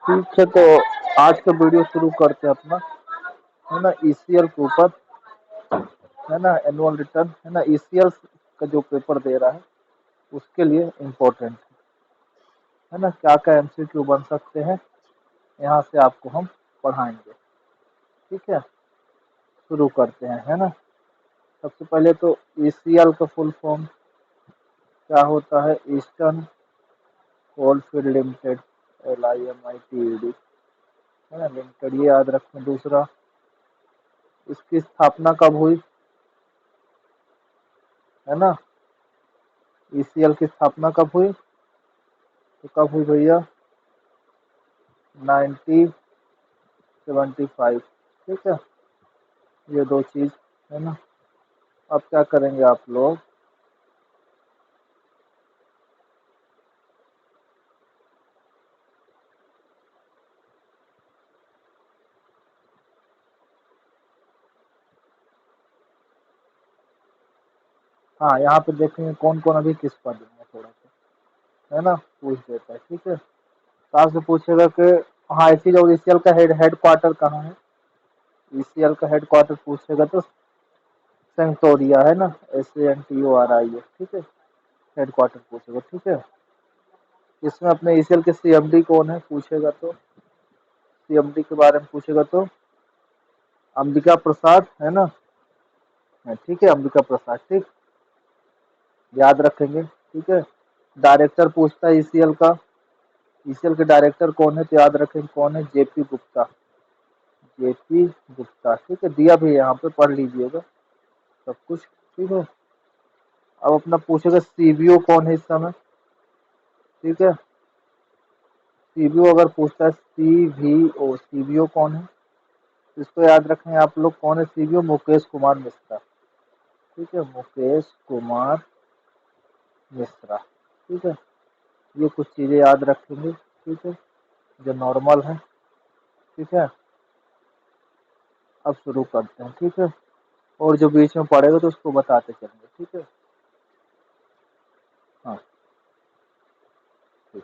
ठीक है, तो आज का वीडियो शुरू करते हैं अपना, है ना। ईसीएल के ऊपर, है ना, एनुअल रिटर्न, है ना। ईसीएल का जो पेपर दे रहा है उसके लिए इम्पोर्टेंट है ना। क्या क्या एमसीक्यू बन सकते हैं यहाँ से आपको हम पढ़ाएंगे। ठीक है, शुरू करते हैं, है ना। सबसे पहले तो ईसीएल का फुल फॉर्म क्या होता है? ईस्टर्न कोलफील्ड लिमिटेड, LIMITED, है ना, लिमिटेड, ये याद रखें। दूसरा, इसकी स्थापना कब हुई, है ना। ईसीएल की स्थापना कब हुई? तो कब हुई भैया? 1975। ठीक है, ये दो चीज, है ना। अब क्या करेंगे आप लोग? हाँ, यहाँ पे देखेंगे कौन कौन अभी किस पद में है, थोड़ा सा, है ना, पूछ देता है। ठीक है, तो आपसे पूछेगा कि हाँ, इसी जो ईसीएल का हेड क्वार्टर कहाँ है। ईसीएल का हेड क्वार्टर पूछेगा तो सेंटोरिया, है ना, SANTORIA। ठीक है, हेड क्वार्टर पूछेगा। ठीक है, इसमें अपने ईसीएल के सीएमडी कौन है पूछेगा तो, सीएमडी के बारे में पूछेगा तो अंबिका प्रसाद, है ना। ठीक है, अंबिका प्रसाद, ठीक, याद रखेंगे। ठीक है, डायरेक्टर पूछता है ईसीएल का, ईसीएल के डायरेक्टर कौन है, तो याद रखेंगे कौन है, जेपी गुप्ता, जेपी गुप्ता। ठीक है, दिया भी यहाँ पे, पढ़ लीजिएगा सब कुछ। ठीक है, अब अपना पूछेगा सीबीओ कौन है इस समय। ठीक है, सीबीओ अगर पूछता है, सीबीओ कौन है, इसको याद रखें आप लोग, कौन है सीबीओ? मुकेश कुमार मिश्रा। ठीक है, मुकेश कुमार मिश्रा। ठीक है, ये कुछ चीजें याद रखेंगे। ठीक है, जो नॉर्मल है। ठीक है, अब शुरू करते हैं। ठीक है, और जो बीच में पड़ेगा तो उसको बताते चलेंगे। ठीक है, हाँ, ठीक।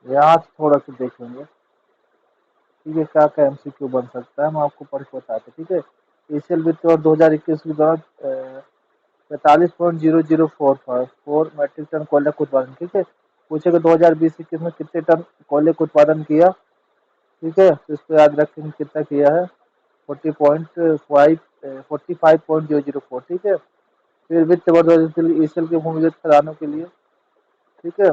यहाँ से थोड़ा सा देखेंगे। ठीक है, क्या क्या एमसीक्यू बन सकता है हम आपको पढ़ के बताते हैं। ठीक है, एशियल वित्त वर्ष 2021 के दौरान 45.0044 मीट्रिक टन कोयले का उत्पादन। ठीक है, पूछेगा 2020-21 में कितने टन कोयले का उत्पादन किया। ठीक है, तो इसको याद रखेंगे कितना किया है, 45.004। ठीक है, फिर वित्त वर्ष एशियल के भूमिगत खदानों के लिए। ठीक है,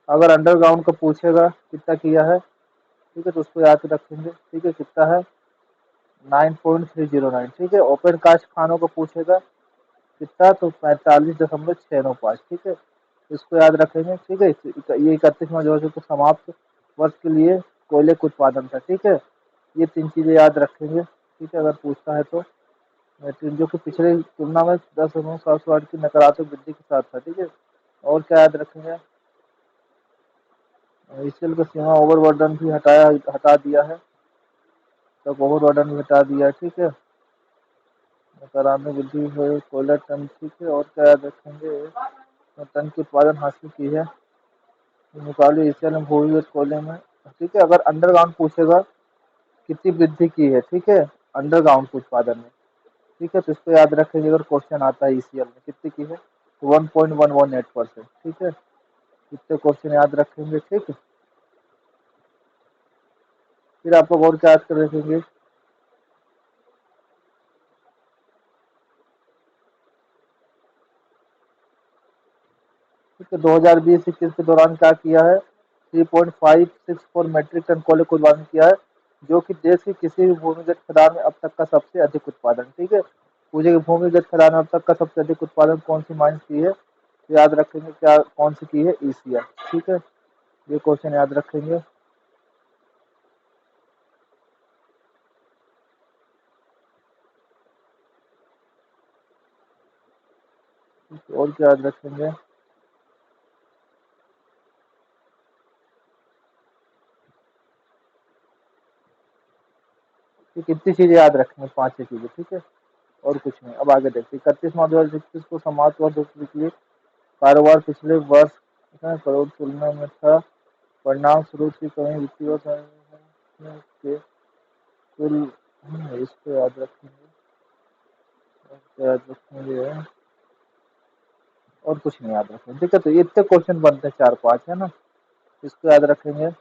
अगर अंडरग्राउंड का पूछेगा कितना किया है, ठीक है, तो उसको याद रखेंगे। ठीक है, कितना है, 9.309। ठीक है, ओपन कास्ट खानों को पूछेगा कितना, तो 45.695। ठीक है, इसको याद रखेंगे। ठीक है, ये 31वां जो है तो समाप्त वर्ष के लिए कोयले का उत्पादन था। ठीक है, ये तीन चीजें याद रखेंगे। ठीक है, अगर पूछता है तो जो कि पिछले तुलना में 10,708 की नकारात्मक वृद्धि के साथ था। ठीक है, और क्या याद रखेंगे, ईसीएल का सीमा ओवरबर्डन भी हटा दिया है, तो ओवरबर्डन भी हटा दिया है। ठीक है, नकारात्मक वृद्धि हुई कोयला टन। ठीक है, और क्या याद रखेंगे, टन की उत्पादन हासिल की है मुकाबले एशिया में भूमिगत कोयले में। ठीक है, अगर अंडरग्राउंड पूछेगा कितनी वृद्धि की है, ठीक है, अंडरग्राउंड के उत्पादन में। ठीक है, तो इसको याद रखेंगे, अगर क्वेश्चन आता है ईसीएल में कितनी की है, तो 1.118%। ठीक है, इतने क्वेश्चन याद रखेंगे। ठीक है, फिर आपको और क्या याद कर रखेंगे, ठीक है, 2020-21 के दौरान क्या किया है, 3.564 मीट्रिक टन कोयले का उत्पादन किया है, जो कि देश की किसी भी भूमिगत खदान में अब तक का सबसे अधिक उत्पादन। ठीक है, पूछे कि भूमिगत खदान में अब तक का सबसे अधिक उत्पादन कौन सी माइंस की है, तो याद रखेंगे क्या, कौन सी की है, ईसीएल। ठीक है, ये क्वेश्चन याद रखेंगे। और क्या याद रखेंगे? ठीक, कितनी चीजें याद रखेंगे? 5-6 चीजें, ठीक है, और कुछ नहीं। अब आगे देखते हैं। 31 मार्च 2021 को समाप्त हुआ जो पिछले कारोबार पिछले वर्ष कितना करोड़ तुलना में था। परिणाम स्वरूप की कमी वित्तीय वर्ष के कुल इसको याद रखेंगे। इसको याद रखेंगे और कुछ नहीं याद रखेंगे, ठीक है। तो ये इतने क्वेश्चन बनते हैं 4-5, है ना, इसको याद रखेंगे।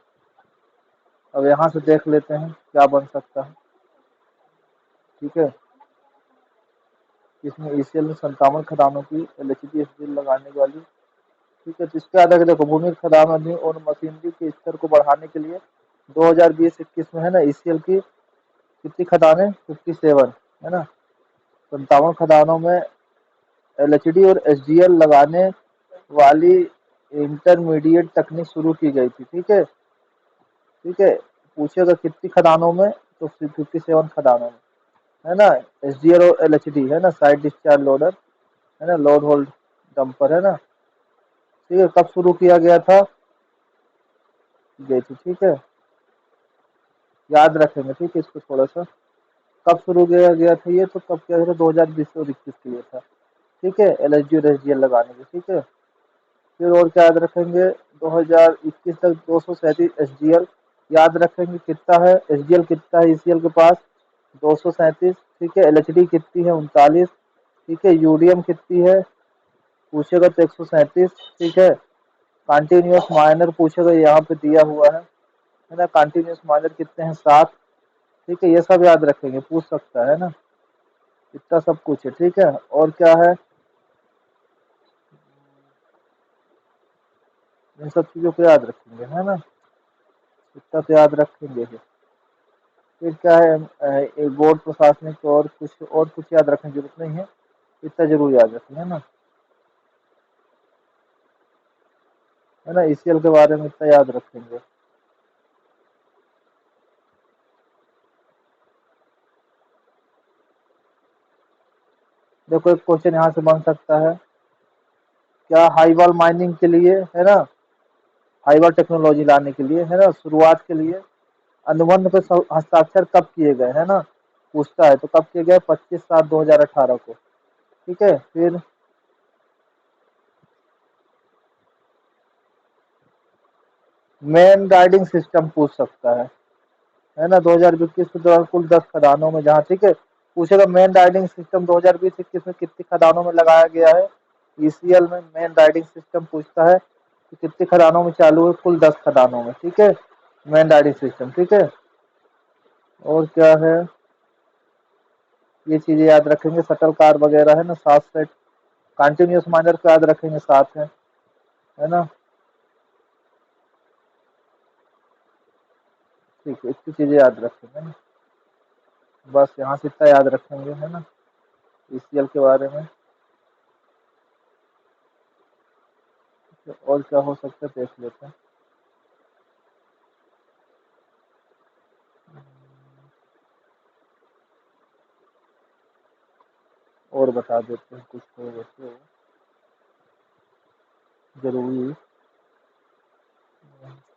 अब यहाँ से देख लेते हैं क्या बन सकता है, ठीक है। इसमें ईसीएल में 57 खदानों की एलएचडी एसडीएल लगाने वाली, ठीक है। तो इसके आगे देखो, भूमि खदान अधिनियम और मशीनरी के स्तर को बढ़ाने के लिए 2020-21 में, है ना, ईसीएल की कितनी खदानें? 57, है ना। 57 खदानों में एलएचडी और एसडीएल लगाने वाली इंटरमीडिएट तकनीक शुरू की गई थी, ठीक है। ठीक है, पूछेगा कितनी खदानों में, तो 57 खदानों में, है ना। एसडीएल और एलएचडी, है ना, साइड डिस्चार्ज लोडर, है ना, लोड होल्ड डंपर, है ना। ठीक है, कब शुरू किया गया था? गई थी, ठीक है, याद रखेंगे, ठीक है, इसको थोड़ा सा। कब शुरू किया गया था ये? तो कब किया गया था? 2020 और 21 के लिए था, ठीक है, एलएचडी और एसडीएल लगाने के, ठीक है। फिर और क्या याद रखेंगे? 2021 तक 237 एसडीएल याद रखेंगे कितना है, एसडीएल कितना है ईसीएल के पास? 237, ठीक है। एलएचडी कितनी है? 39, ठीक है। यूडीएम कितनी है पूछेगा तो 137, ठीक है। कंटिन्यूअस माइनर पूछेगा, यहाँ पे दिया हुआ है ना। कंटिन्यूअस माइनर कितने हैं? 7, ठीक है। ये सब याद रखेंगे, पूछ सकता है ना, इतना सब कुछ है, ठीक है। और क्या है? इन सब चीजों को याद रखेंगे, है ना, इतना तो याद रखेंगे ही। फिर क्या है? एक बोर्ड प्रशासनिक और कुछ याद रखने की जरूरत नहीं है, इतना जरूर याद रखेंगे, है ना। ईसीएल के बारे में इतना याद रखेंगे। देखो, एक क्वेश्चन यहाँ से बन सकता है, क्या हाईवॉल माइनिंग के लिए, है ना, हाईवॉल टेक्नोलॉजी लाने के लिए, है ना, शुरुआत के लिए अनुबंध पे हस्ताक्षर कब किए गए, है ना, पूछता है। तो कब किए गए? 25/7/2018 को, ठीक है। फिर मेन गाइडिंग सिस्टम पूछ सकता है ना। 2021 के दौरान कुल 10 खदानों में जहाँ, ठीक है, पूछेगा मेन राइडिंग सिस्टम 2020-21 में कितनी खदानों में लगाया गया है। ईसीएल में मेन राइडिंग सिस्टम पूछता है कि कितनी खदानों में चालू है? कुल 10 खदानों में, ठीक है, मेन राइडिंग सिस्टम, ठीक है। और क्या है? ये चीजें याद रखेंगे, शटल कार वगैरह, है ना, 7 सेट। कंटिन्यूअस माइनर को याद रखेंगे, 7 है ना। ठीक है, इतनी चीजें याद रखेंगे ना, बस यहाँ से इतना याद रखेंगे, है ना, ईसीएल के बारे में। और क्या हो सकता है देख लेते हैं। और बता देते हैं कुछ तो वैसे जरूरी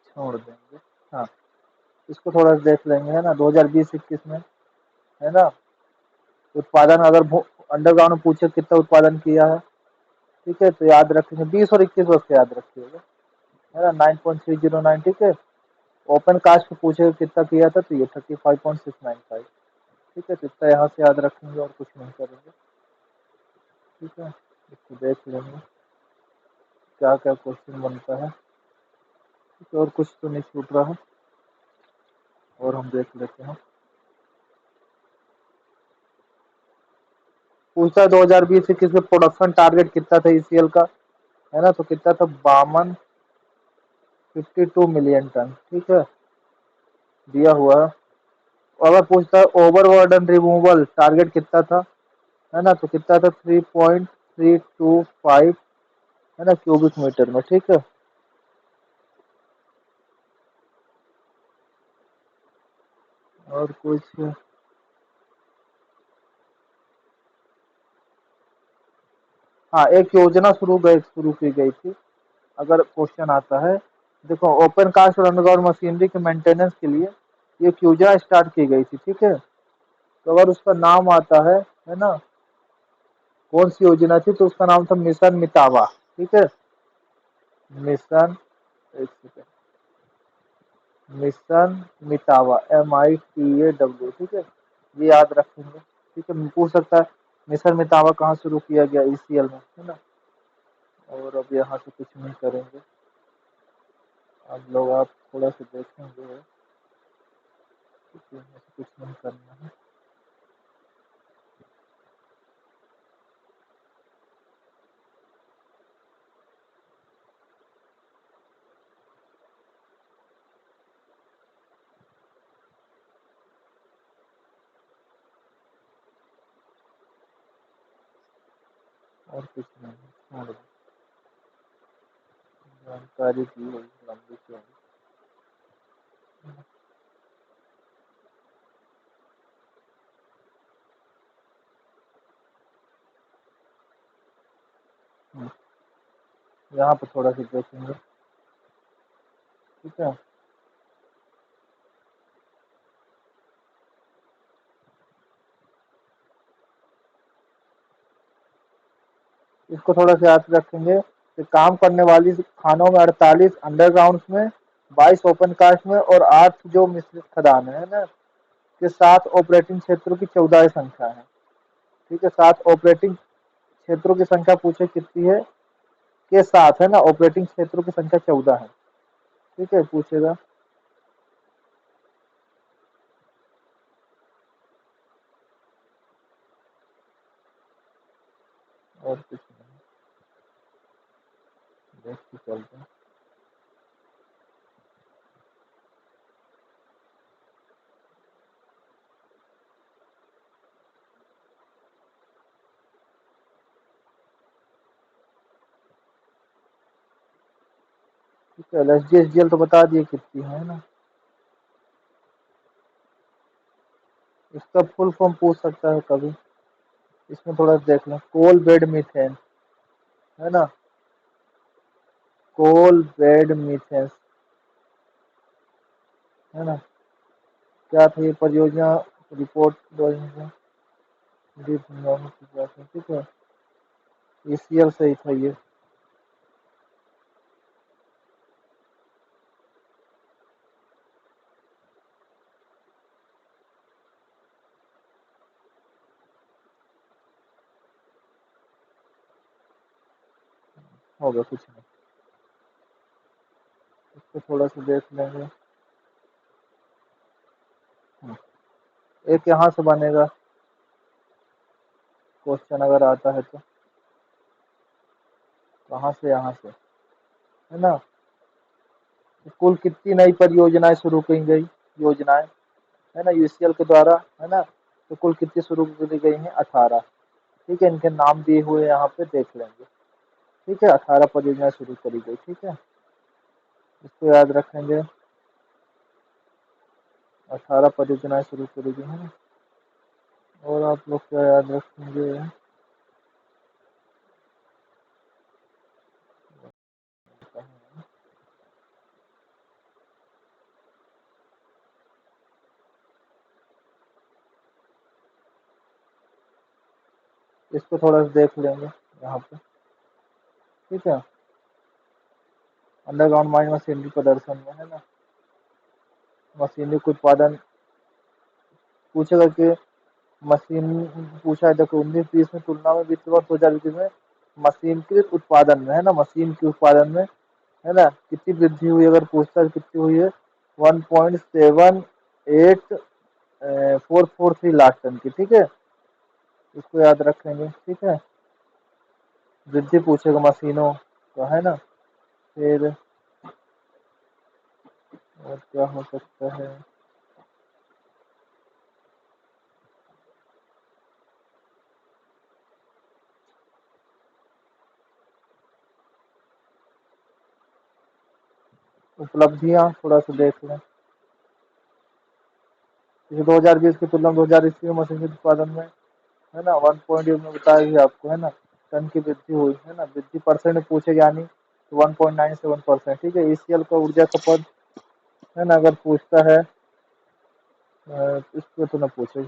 छोड़ देंगे। हाँ, इसको थोड़ा सा देख लेंगे, है ना। 2020-21 में, है ना, उत्पादन अगर अंडरग्राउंड में पूछे कितना उत्पादन किया है, ठीक है, तो याद रखेंगे 20 और 21 वर्ष याद रखिएगा, है ना, 9.309, ठीक है। ओपन कास्ट पे पूछे कितना किया था, तो ये 35.695, ठीक है। तो इतना यहाँ से याद रखेंगे और कुछ नहीं करेंगे, ठीक है। इसको देख लेंगे क्या क्या क्वेश्चन बनता है, ठीक है, और कुछ तो नहीं छूट रहा है, और हम देख लेते हैं। पूछता है 2020-21 में प्रोडक्शन टारगेट कितना था ईसीएल का, है ना, तो कितना था? 52 मिलियन टन, ठीक है, दिया हुआ है। अगर पूछता है ओवरबर्डन रिमूवल टारगेट कितना था, है ना, तो कितना था? 3.325, है ना, क्यूबिक मीटर में, ठीक है। और कुछ। हाँ, एक योजना शुरू की गई थी, अगर क्वेश्चन आता है। देखो, ओपन कास्ट और अंडरग्राउंड मशीनरी के मेंटेनेंस के लिए ये एक योजना स्टार्ट की गई थी, ठीक है। तो अगर उसका नाम आता है ना, कौन सी योजना थी, तो उसका नाम था मिशन मितावा, ठीक है। मिशन, एक सेकेंड, मिशन मितावा, MITAW, ठीक है। ये याद रखेंगे, ठीक है। पूछ सकता है मिशन मितावा कहाँ शुरू किया गया, ECL में, है ना। और अब यहाँ से कुछ नहीं करेंगे, अब लोग आप थोड़ा सा देखेंगे, कुछ नहीं करना है। और कुछ नहीं, छोड़ दो। जानकारी दी हुई लंबी चौड़ी। हम्म, यहाँ पे थोड़ा सा देखेंगे, ठीक है। इसको थोड़ा सा याद रखेंगे कि काम करने वाली खानों में 48 अंडरग्राउंड में, 22 ओपन कास्ट में और 8 जो मिश्रित खदान है ना, के साथ ऑपरेटिंग क्षेत्रों की 14 संख्या है, ठीक है। सात ऑपरेटिंग क्षेत्रों की संख्या पूछे कितनी है, के साथ, है ना, ऑपरेटिंग क्षेत्रों की संख्या 14 है, ठीक है, पूछेगा। और कुछ नहीं, देख के चलते हैं। ठीक है, LSD SGL तो बता दिए कितनी है ना। इसका फुल फॉर्म पूछ सकता है कभी, इसमें थोड़ा देख लें। कोल बेड मीथेन, है ना, कोल बेड मीथेन, है ना। क्या था ये परियोजना, रिपोर्ट 2000, ठीक है। ECL सही था ये। होगा कुछ नहीं, इसको थोड़ा सा देख लेंगे। हम्म, एक यहाँ से बनेगा, क्वेश्चन अगर आता है तो। कहाँ से, यहाँ से, है ना। कुल कितनी नई परियोजनाएं शुरू की गई, योजनाएं, है ना, UCL के द्वारा, है ना। तो कुल कितनी शुरू की गई हैं, 18, ठीक है। इनके नाम दिए हुए यहाँ पे देख लेंगे, ठीक है। 18 परियोजनाएं शुरू करी गई, ठीक है। इसको याद रखेंगे, 18 परियोजनाएं शुरू करी गई है ना। और आप लोग क्या याद रखेंगे, इसको थोड़ा सा देख लेंगे यहाँ पे, ठीक है। अंडरग्राउंड माइनिंग मशीनरी प्रदर्शन में, है ना, मशीनरी के उत्पादन पूछेगा कि मशीन, पूछा है देखो, 19-20 में तुलना में वित्त वर्ष 2021 में मशीन के उत्पादन में, है ना, मशीन के उत्पादन में, है ना, कितनी वृद्धि हुई, अगर पूछता है कितनी हुई है, 1.78 443 लाख टन की, ठीक है। इसको याद रखेंगे, ठीक है। वृद्धि पूछेगा मशीनों का, है ना। फिर और क्या हो सकता है, उपलब्धियां थोड़ा सा देख लें, जैसे 2020 की तुलना में 2021 में मछली उत्पादन में, है ना, 1 पॉइंट में बताया गया आपको, है ना, टन की वृद्धि हुई, है ना, वृद्धि परसेंट में पूछे यानी 1.97%। ठीक है, ईसीएल का ऊर्जा खपत, है ना, अगर पूछता है इसको तो ना पूछे।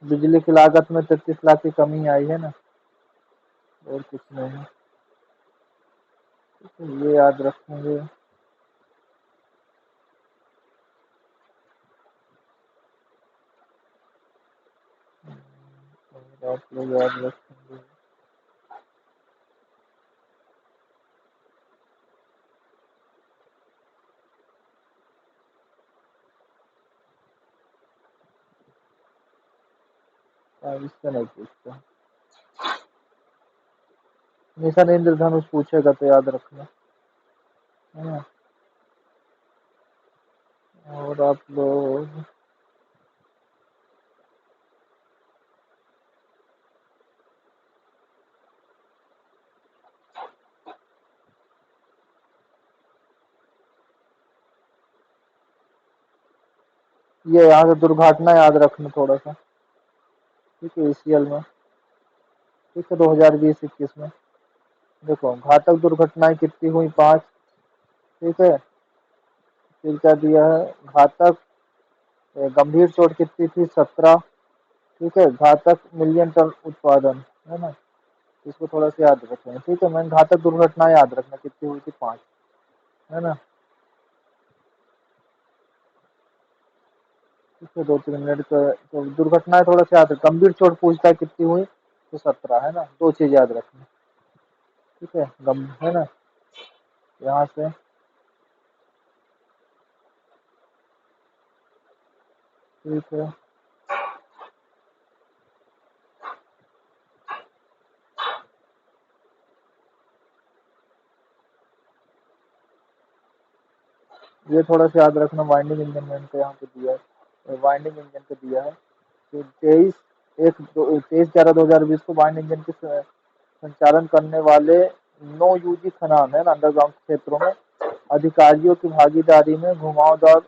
बिजली की लागत में 33 लाख की कमी आई है ना, और कुछ नहीं है। तो ये याद रखेंगे। और आप लोग याद रखेंगे। इससे नहीं पूछता। मिशन इंद्रधनुष पूछेगा तो याद रखना, है ना। और आप लोग ये यहाँ से दुर्घटना याद रखना थोड़ा सा। ठीक है, ईसीएल में। ठीक है, 2020-21 में देखो घातक दुर्घटनाएं कितनी हुई, 5। ठीक है, फिर क्या दिया है, घातक गंभीर चोट कितनी थी, 17। ठीक है, घातक मिलियन टन उत्पादन, है ना, इसको थोड़ा सा याद रखें। ठीक है, मैं घातक दुर्घटना याद रखना कितनी हुई थी, 5, है ना। ठीक है, 2-3 मिनट का तो दुर्घटनाएं थोड़ा सा याद है। गंभीर चोट पूछता है कितनी हुई, तो 17, है ना, 2 चीज याद रखना। ठीक है, गम, है ना, यहाँ से। ठीक है, ये थोड़ा सा याद रखना। वाइंडिंग इंजन मैंने को यहाँ पे दिया है, वाइंडिंग इंजन को दिया है। तो 23/11/2020 को वाइंडिंग इंजन की संचालन करने वाले 9 यूजी खनान, है ना, अंडरग्राउंड क्षेत्रों में अधिकारियों की भागीदारी में घुमावदार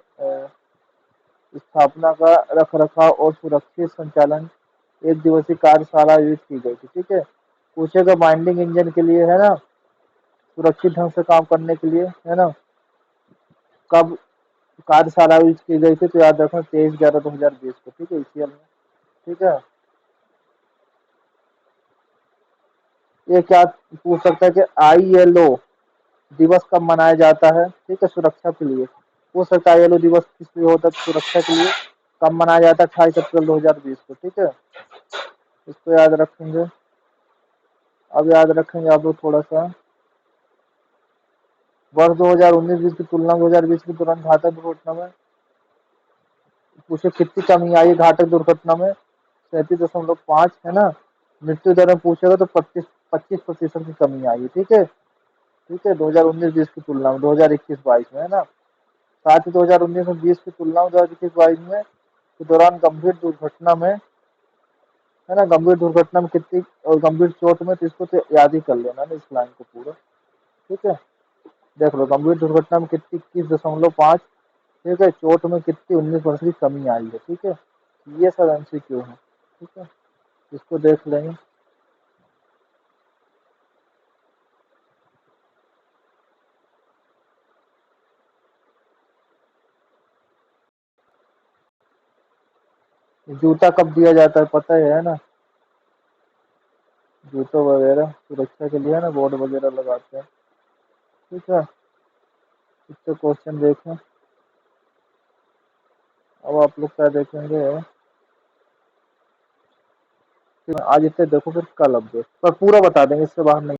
स्थापना का रखरखाव और सुरक्षित संचालन एक दिवसीय कार्यशाला आयोजित की गई थी। ठीक है, पूछेगा बाइंडिंग इंजन के लिए, है ना, सुरक्षित ढंग से काम करने के लिए, है ना, कब कार्यशाला आयोजित की गई थी, तो याद रखना 23/11/2020 को। ठीक है, ईसीएल में। ठीक है, ये क्या पूछ सकता है कि आईएलओ दिवस कब मनाया जाता है। ठीक है, सुरक्षा के लिए पूछ सकता है। आईएलओ दिवस किस लिए होता है, सुरक्षा के लिए। कब मनाया जाता है, 28 अप्रैल 2020 को। ठीक है, इसको याद रखेंगे। अब याद रखेंगे आप लोग थोड़ा सा, वर्ष 2019-20 की तुलना में 2020 के दौरान घातक दुर्घटना में पूछे कितनी कमी आई है, घातक दुर्घटना में 37.5, है ना। मृत्यु दर में पूछेगा तो 25% की कमी आई है। ठीक है, ठीक है, 2019-20 की तुलना में 2021-22 में, है ना। साथ ही 2019-20 की तुलना में 2021-22 में के दौरान गंभीर दुर्घटना में, है ना, गंभीर दुर्घटना में कितनी और गंभीर चोट में, तो इसको तो याद ही कर लेना ना, इस लाइन को पूरा। ठीक है, देख लो, गंभीर दुर्घटना में कितनी, 21.5। ठीक है, चोट में कितनी, 19% की कमी आई है। ठीक है, ये सब एमसीक्यू है। ठीक है, इसको देख लेंगे। जूता कब दिया जाता है पता है ना, जूतों वगैरह सुरक्षा के लिए, है ना, बोर्ड वगैरह लगाते हैं। ठीक है, इससे क्वेश्चन देखें। अब आप लोग क्या देखेंगे, आज इतने देखो, फिर कल अपडेट पर पूरा बता देंगे, इससे बाहर नहीं।